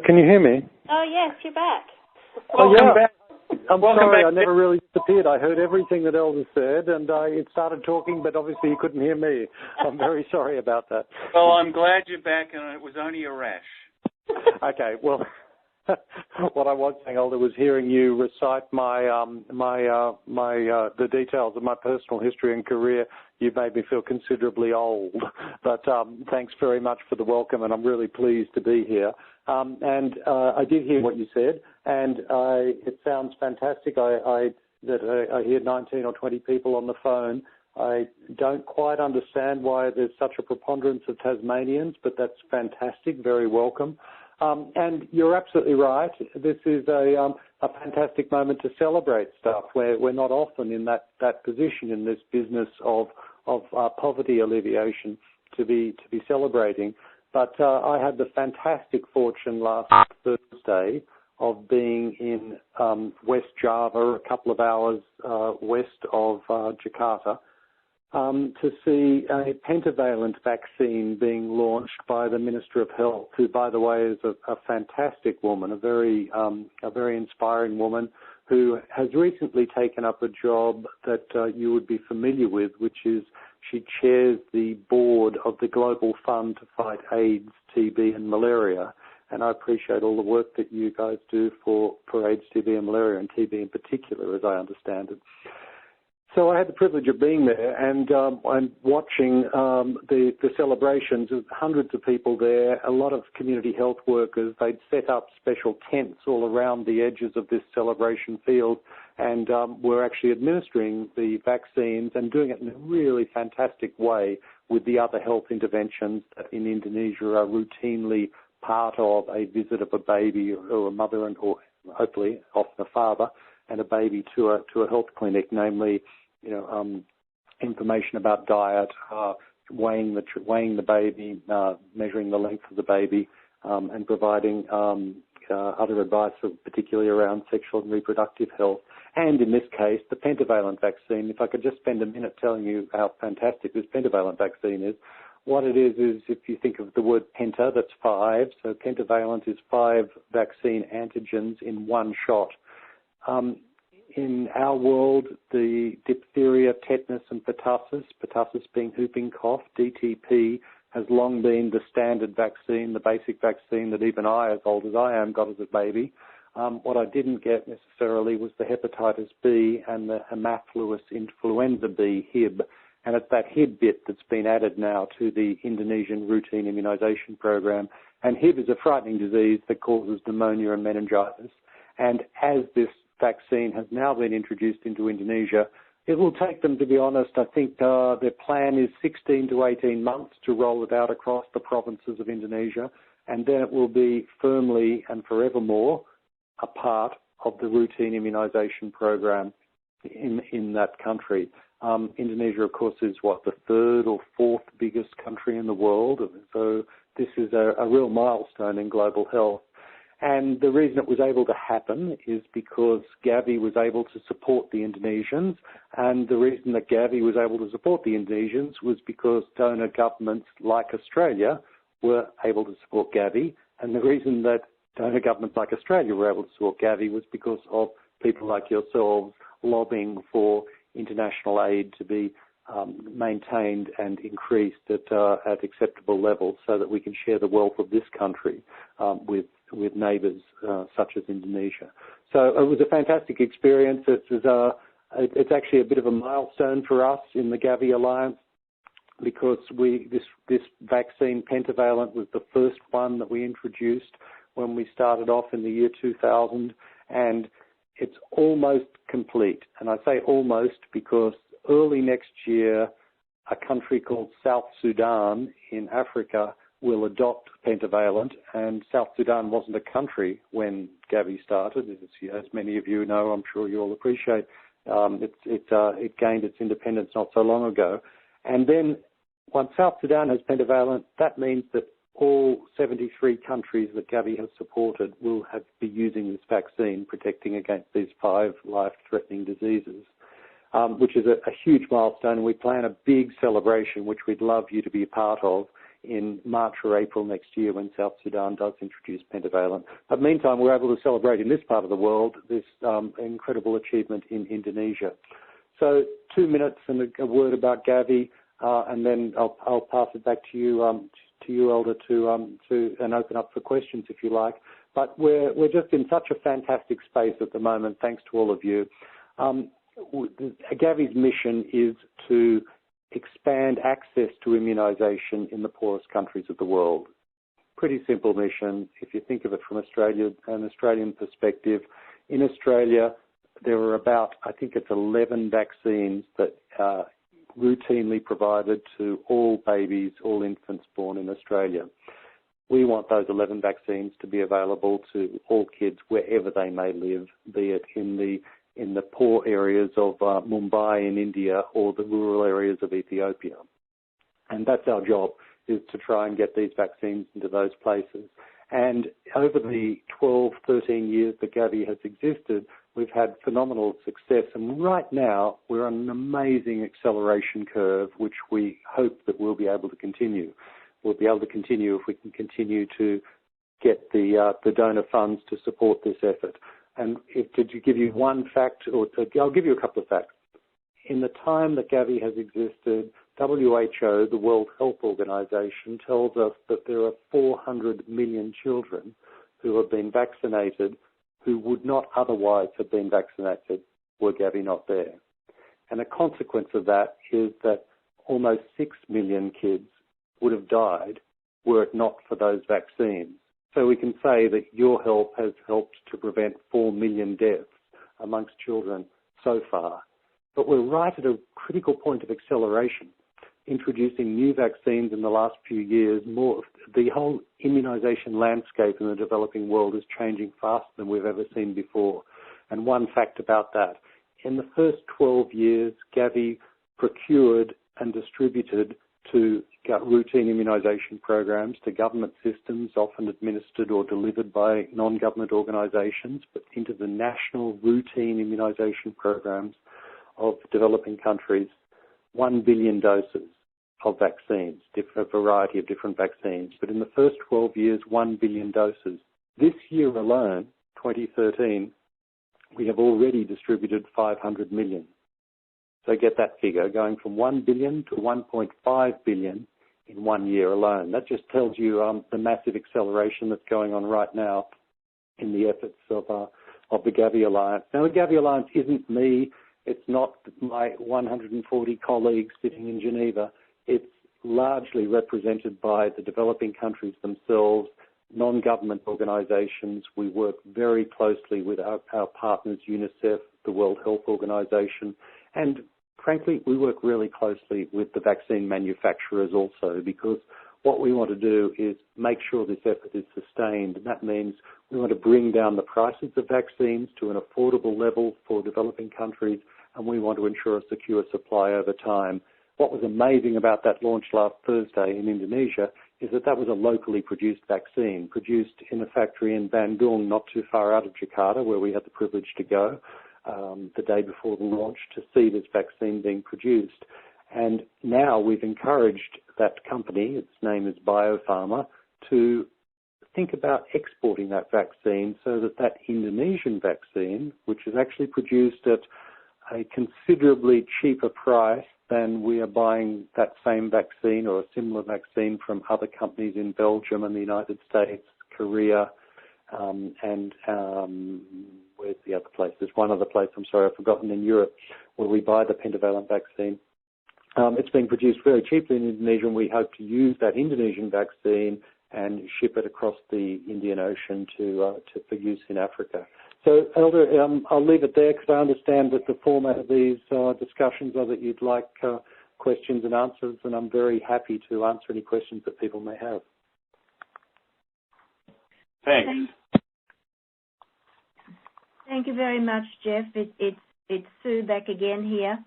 Can you hear me? Oh, yes, you're back. Welcome back. I'm Welcome sorry, back. I never really disappeared. I heard everything that Elder said, and it started talking, but obviously you couldn't hear me. I'm very sorry about that. Well, I'm glad you're back, and it was only a rash. Okay, well, what I was saying, Elder, was hearing you recite the details of my personal history and career. You made me feel considerably old, but thanks very much for the welcome, and I'm really pleased to be here. I did hear what you said, and it sounds fantastic. I hear 19 or 20 people on the phone. I don't quite understand why there's such a preponderance of Tasmanians, but that's fantastic, very welcome. And you're absolutely right. This is a fantastic moment to celebrate stuff. We're not often in that position in this business of poverty alleviation to be celebrating. But I had the fantastic fortune last Thursday of being in West Java, a couple of hours west of Jakarta, to see a pentavalent vaccine being launched by the Minister of Health, who, by the way, is a fantastic woman, a very inspiring woman, who has recently taken up a job that you would be familiar with, which is she chairs the board of the Global Fund to fight AIDS, TB and malaria. And I appreciate all the work that you guys do for AIDS, TB and malaria, and TB in particular, as I understand it. So I had the privilege of being there and watching the celebrations of hundreds of people there, a lot of community health workers. They'd set up special tents all around the edges of this celebration field and were actually administering the vaccines and doing it in a really fantastic way with the other health interventions that in Indonesia are routinely part of a visit of a baby or a mother and or hopefully often a father and a baby to a health clinic, namely, information about diet, weighing the baby, measuring the length of the baby, and providing other advice, particularly around sexual and reproductive health. And in this case, the pentavalent vaccine. If I could just spend a minute telling you how fantastic this pentavalent vaccine is. What it is if you think of the word penta, that's 5. So pentavalent is 5 vaccine antigens in one shot. In our world, the diphtheria, tetanus and pertussis being whooping cough, DTP, has long been the standard vaccine, the basic vaccine that even I, as old as I am, got as a baby. What I didn't get necessarily was the hepatitis B and the Haemophilus influenza B, HIB. And it's that HIB bit that's been added now to the Indonesian routine immunization program. And HIB is a frightening disease that causes pneumonia and meningitis. And as this vaccine has now been introduced into Indonesia, it will take them, to be honest, I think their plan is 16 to 18 months to roll it out across the provinces of Indonesia, and then it will be firmly and forevermore a part of the routine immunization program in that country. Indonesia, of course, is the 3rd or 4th biggest country in the world, so this is a real milestone in global health. And the reason it was able to happen is because GAVI was able to support the Indonesians, and the reason that GAVI was able to support the Indonesians was because donor governments like Australia were able to support GAVI, and the reason that donor governments like Australia were able to support GAVI was because of people like yourselves lobbying for international aid to be maintained and increased at acceptable levels so that we can share the wealth of this country with neighbours such as Indonesia. So it was a fantastic experience. It's actually a bit of a milestone for us in the GAVI Alliance because this vaccine pentavalent was the first one that we introduced when we started off in the year 2000, and it's almost complete. And I say almost because early next year, a country called South Sudan in Africa will adopt pentavalent, and South Sudan wasn't a country when GAVI started. As many of you know, I'm sure you all appreciate, it gained its independence not so long ago. And then once South Sudan has pentavalent, that means that all 73 countries that GAVI has supported will be using this vaccine, protecting against these 5 life-threatening diseases, which is a huge milestone. And we plan a big celebration, which we'd love you to be a part of, in March or April next year when South Sudan does introduce pentavalent. But meantime, we're able to celebrate in this part of the world this incredible achievement in Indonesia. So 2 minutes and a word about GAVI, and then I'll pass it back to you, Elder, to and open up for questions if you like. But we're just in such a fantastic space at the moment, thanks to all of you. GAVI's mission is to expand access to immunisation in the poorest countries of the world. Pretty simple mission. If you think of it from an Australian perspective, in Australia there are about, I think it's 11 vaccines that are routinely provided to all babies, all infants born in Australia. We want those 11 vaccines to be available to all kids wherever they may live, be it in the poor areas of Mumbai in India or the rural areas of Ethiopia. And that's our job, is to try and get these vaccines into those places. And over the 12, 13 years that GAVI has existed, we've had phenomenal success. And right now, we're on an amazing acceleration curve, which we hope that we'll be able to continue. We'll be able to continue if we can continue to get the donor funds to support this effort. And to give you one fact, or I'll give you a couple of facts. In the time that GAVI has existed, WHO, the World Health Organization, tells us that there are 400 million children who have been vaccinated who would not otherwise have been vaccinated were GAVI not there. And a consequence of that is that almost 6 million kids would have died were it not for those vaccines. So we can say that your help has helped to prevent 4 million deaths amongst children so far. But we're right at a critical point of acceleration, introducing new vaccines in the last few years. The whole immunization landscape in the developing world is changing faster than we've ever seen before. And one fact about that, in the first 12 years, GAVI procured and distributed to routine immunisation programs to government systems, often administered or delivered by non-government organisations, but into the national routine immunisation programs of developing countries, 1 billion doses of vaccines, a variety of different vaccines. But in the first 12 years, 1 billion doses. This year alone, 2013, we have already distributed 500 million. So get that figure, going from 1 billion to 1.5 billion in 1 year alone. That just tells you the massive acceleration that's going on right now in the efforts of the GAVI Alliance. Now, the GAVI Alliance isn't me. It's not my 140 colleagues sitting in Geneva. It's largely represented by the developing countries themselves, non-government organisations. We work very closely with our partners, UNICEF, the World Health Organization, and frankly, we work really closely with the vaccine manufacturers also, because what we want to do is make sure this effort is sustained. And that means we want to bring down the prices of vaccines to an affordable level for developing countries, and we want to ensure a secure supply over time. What was amazing about that launch last Thursday in Indonesia is that was a locally produced vaccine, produced in a factory in Bandung, not too far out of Jakarta, where we had the privilege to go the day before the launch to see this vaccine being produced. And now we've encouraged that company, its name is Biopharma, to think about exporting that vaccine so that Indonesian vaccine, which is actually produced at a considerably cheaper price than we are buying that same vaccine or a similar vaccine from other companies in Belgium and the United States, Korea, and where's the other place? There's one other place, I'm sorry, I've forgotten, in Europe, where we buy the pentavalent vaccine. It's being produced very cheaply in Indonesia, and we hope to use that Indonesian vaccine and ship it across the Indian Ocean for use in Africa. So, Elder, I'll leave it there because I understand that the format of these discussions are that you'd like questions and answers, and I'm very happy to answer any questions that people may have. Thanks. Thank you very much, Geoff. It's Sue back again here.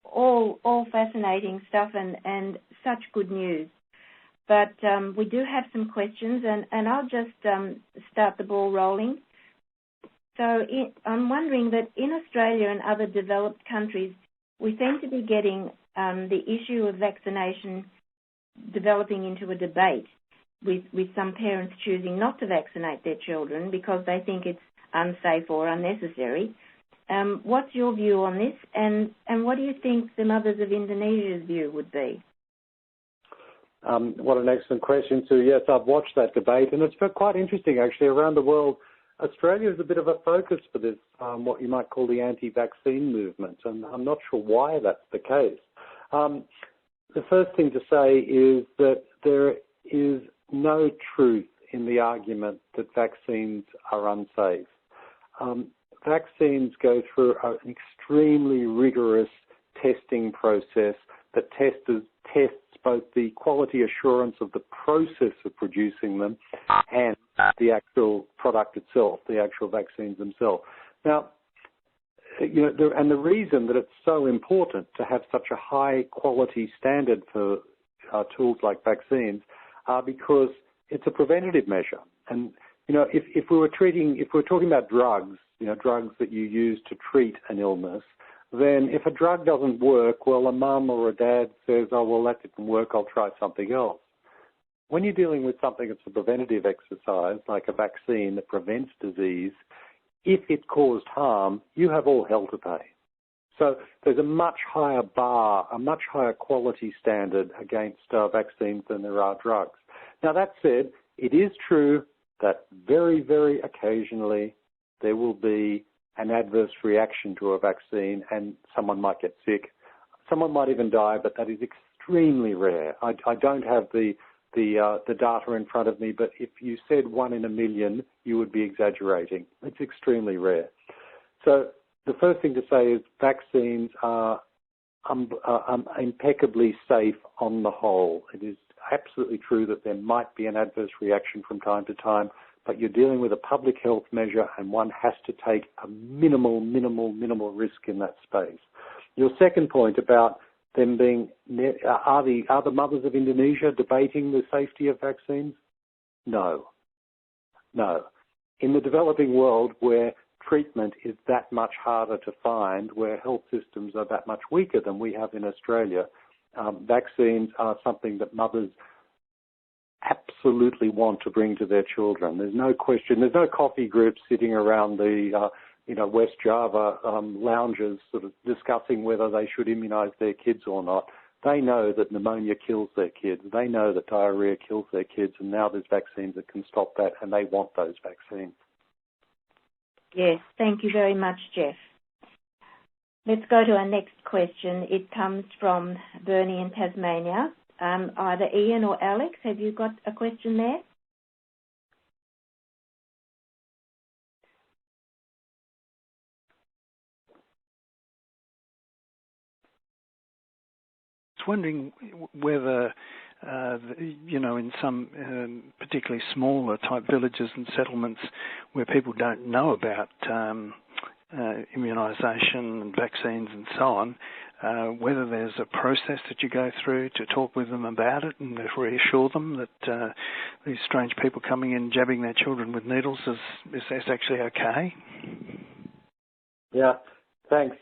All fascinating stuff and such good news. But we do have some questions, and I'll just start the ball rolling. So I'm wondering that in Australia and other developed countries, we seem to be getting the issue of vaccination developing into a debate with some parents choosing not to vaccinate their children because they think it's unsafe or unnecessary. What's your view on this, and what do you think the mothers of Indonesia's view would be? What an excellent question, Sue. Yes, I've watched that debate, and it's quite interesting, actually. Around the world, Australia is a bit of a focus for this, what you might call the anti-vaccine movement, and I'm not sure why that's the case. The first thing to say is that there is no truth in the argument that vaccines are unsafe. Vaccines go through an extremely rigorous testing process that tests both the quality assurance of the process of producing them and the actual product itself, the actual vaccines themselves. Now, and the reason that it's so important to have such a high quality standard for tools like vaccines are because it's a preventative measure. And if we're talking about drugs, drugs that you use to treat an illness, then if a drug doesn't work, well, a mum or a dad says, oh, well, that didn't work, I'll try something else. When you're dealing with something that's a preventative exercise, like a vaccine that prevents disease, if it caused harm, you have all hell to pay. So there's a much higher bar, a much higher quality standard against vaccines than there are drugs. Now, that said, it is true that very, very occasionally there will be an adverse reaction to a vaccine and someone might get sick. Someone might even die, but that is extremely rare. I don't have the data in front of me, but if you said 1 in a million, you would be exaggerating. It's extremely rare. So the first thing to say is vaccines are impeccably safe on the whole. It is absolutely true that there might be an adverse reaction from time to time, but you're dealing with a public health measure and one has to take a minimal risk in that space. Your second point about them being, are the mothers of Indonesia debating the safety of vaccines? No. In the developing world where treatment is that much harder to find, where health systems are that much weaker than we have in Australia, vaccines are something that mothers absolutely want to bring to their children. There's no question. There's no coffee groups sitting around the West Java lounges sort of discussing whether they should immunise their kids or not. They know that pneumonia kills their kids. They know that diarrhea kills their kids, and now there's vaccines that can stop that, and they want those vaccines. Yes, thank you very much, Geoff. Let's go to our next question. It comes from Bernie in Tasmania. Either Ian or Alex, have you got a question there? I was wondering whether, in some particularly smaller type villages and settlements where people don't know about immunisation and vaccines and so on, whether there's a process that you go through to talk with them about it and reassure them that these strange people coming in jabbing their children with needles is actually okay? Yeah, thanks,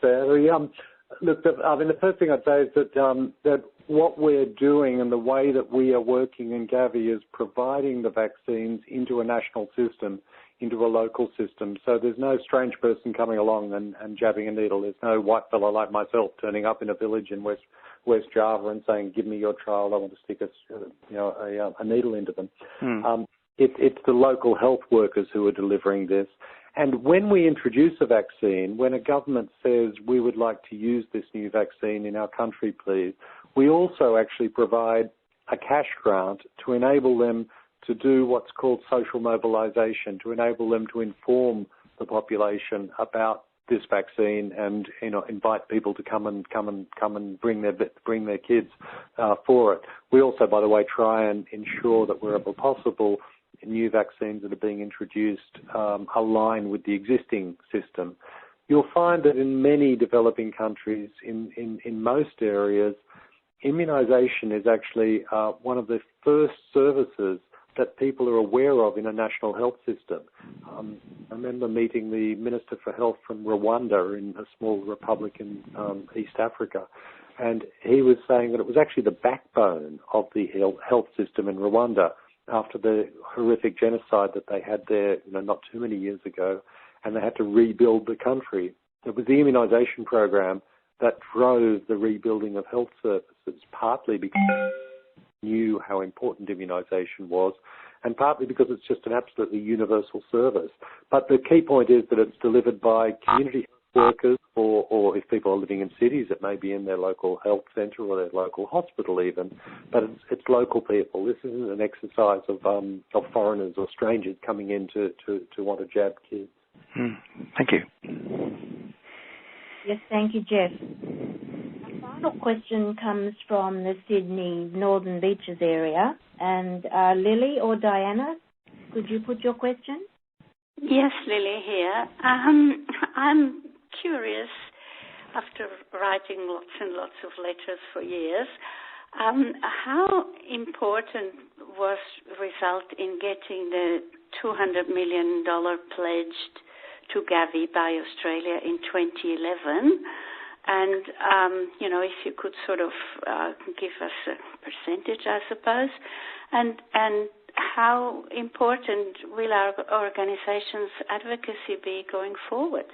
look, the first thing I'd say is that what we're doing and the way that we are working in GAVI is providing the vaccines into a national system, into a local system. So there's no strange person coming along and jabbing a needle. There's no white fellow like myself turning up in a village in West Java and saying, give me your child, I want to stick a needle into them. It's the local health workers who are delivering this. And when we introduce a vaccine, when a government says we would like to use this new vaccine in our country, please, we also actually provide a cash grant to enable them to do what's called social mobilisation, to enable them to inform the population about this vaccine and invite people to come and bring their kids for it. We also, by the way, try and ensure that wherever possible, new vaccines that are being introduced align with the existing system. You'll find that in many developing countries, in most areas, immunisation is actually one of the first services that people are aware of in a national health system. I remember meeting the Minister for Health from Rwanda in a small republic in East Africa, And he was saying that it was actually the backbone of the health system in Rwanda after the horrific genocide that they had there, not too many years ago, and they had to rebuild the country. It was the immunisation program that drove the rebuilding of health services, partly because they knew how important immunisation was, and partly because it's just an absolutely universal service. But the key point is that it's delivered by community health workers, or if people are living in cities, it may be in their local health centre or their local hospital even, but it's local people. This isn't an exercise of foreigners or strangers coming in to want to jab kids. Thank you. Yes, thank you, Geoff. Our final question comes from the Sydney Northern Beaches area. And Lily or Diana, could you put your question? Yes, Lily here. I'm curious, after writing lots and lots of letters for years, how important was the result in getting the $200 million pledged to GAVI by Australia in 2011? And, if you could sort of give us a percentage, I suppose, and how important will our organization's advocacy be going forward?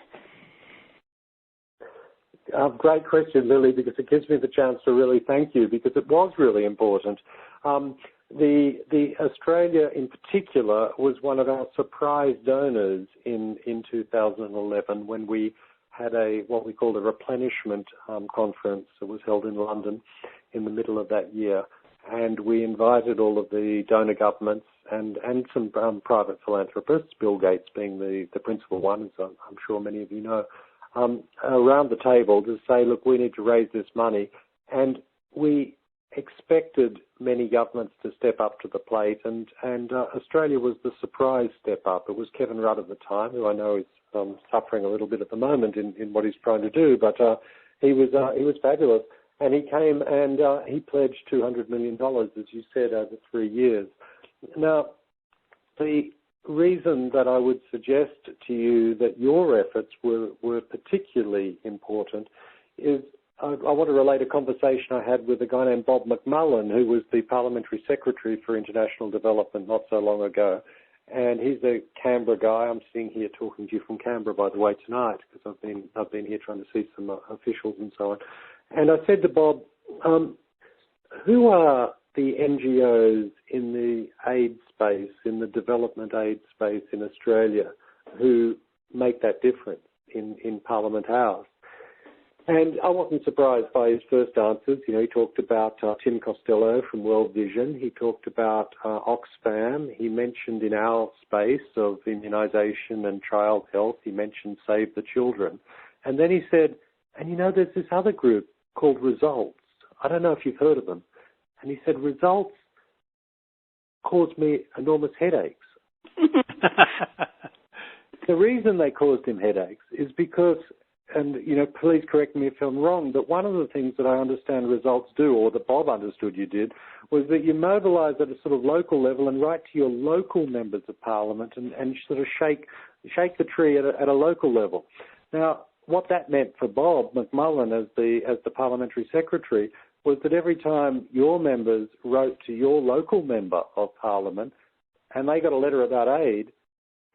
Great question, Lily, because it gives me the chance to really thank you, because it was really important. The Australia in particular was one of our surprise donors in 2011 when we had what we called a replenishment conference that was held in London in the middle of that year. And we invited all of the donor governments and some private philanthropists, Bill Gates being the principal one, as I'm sure many of you know, around the table to say, look, we need to raise this money. And we expected many governments to step up to the plate, and Australia was the surprise step up. It was Kevin Rudd at the time, who I know is suffering a little bit at the moment in what he's trying to do, but he was fabulous. And he came and he pledged $200 million, as you said, over 3 years. Now, the reason that I would suggest to you that your efforts were particularly important is I want to relate a conversation I had with a guy named Bob McMullen, who was the Parliamentary Secretary for International Development not so long ago. And he's a Canberra guy. I'm sitting here talking to you from Canberra, by the way, tonight, because I've been here trying to see some officials and so on. And I said to Bob, who are the NGOs in the aid space, in the development aid space in Australia, who make that difference in Parliament House? And I wasn't surprised by his first answers. He talked about Tim Costello from World Vision. He talked about Oxfam. He mentioned in our space of immunisation and child health, he mentioned Save the Children. And then he said, and there's this other group called Results. I don't know if you've heard of them. And he said, Results caused me enormous headaches. The reason they caused him headaches is because, and, please correct me if I'm wrong, but one of the things that I understand Results do, or that Bob understood you did, was that you mobilise at a sort of local level and write to your local members of Parliament and sort of shake the tree at a local level. Now, what that meant for Bob McMullen as the Parliamentary Secretary was that every time your members wrote to your local member of Parliament and they got a letter about aid,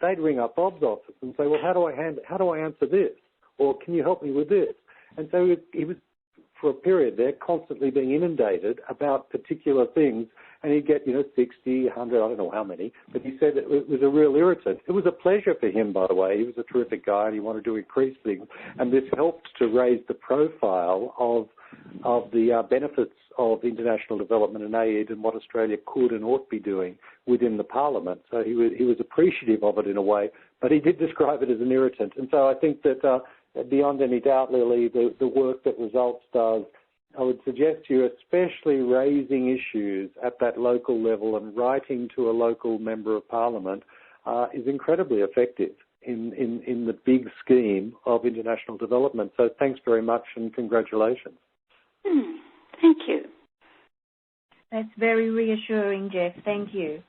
they'd ring up Bob's office and say, well, how do I answer this? Or can you help me with this? And so he was, for a period there, constantly being inundated about particular things, and he'd get, 60, 100, I don't know how many, but he said it was a real irritant. It was a pleasure for him, by the way. He was a terrific guy, and he wanted to increase things, and this helped to raise the profile of the benefits of international development and aid and what Australia could and ought to be doing within the Parliament. So he was appreciative of it in a way, but he did describe it as an irritant. And so I think that beyond any doubt, Lily, the work that Results does, I would suggest to you, especially raising issues at that local level and writing to a local member of Parliament, is incredibly effective in the big scheme of international development. So thanks very much and congratulations. Thank you. That's very reassuring, Geoff. Thank you.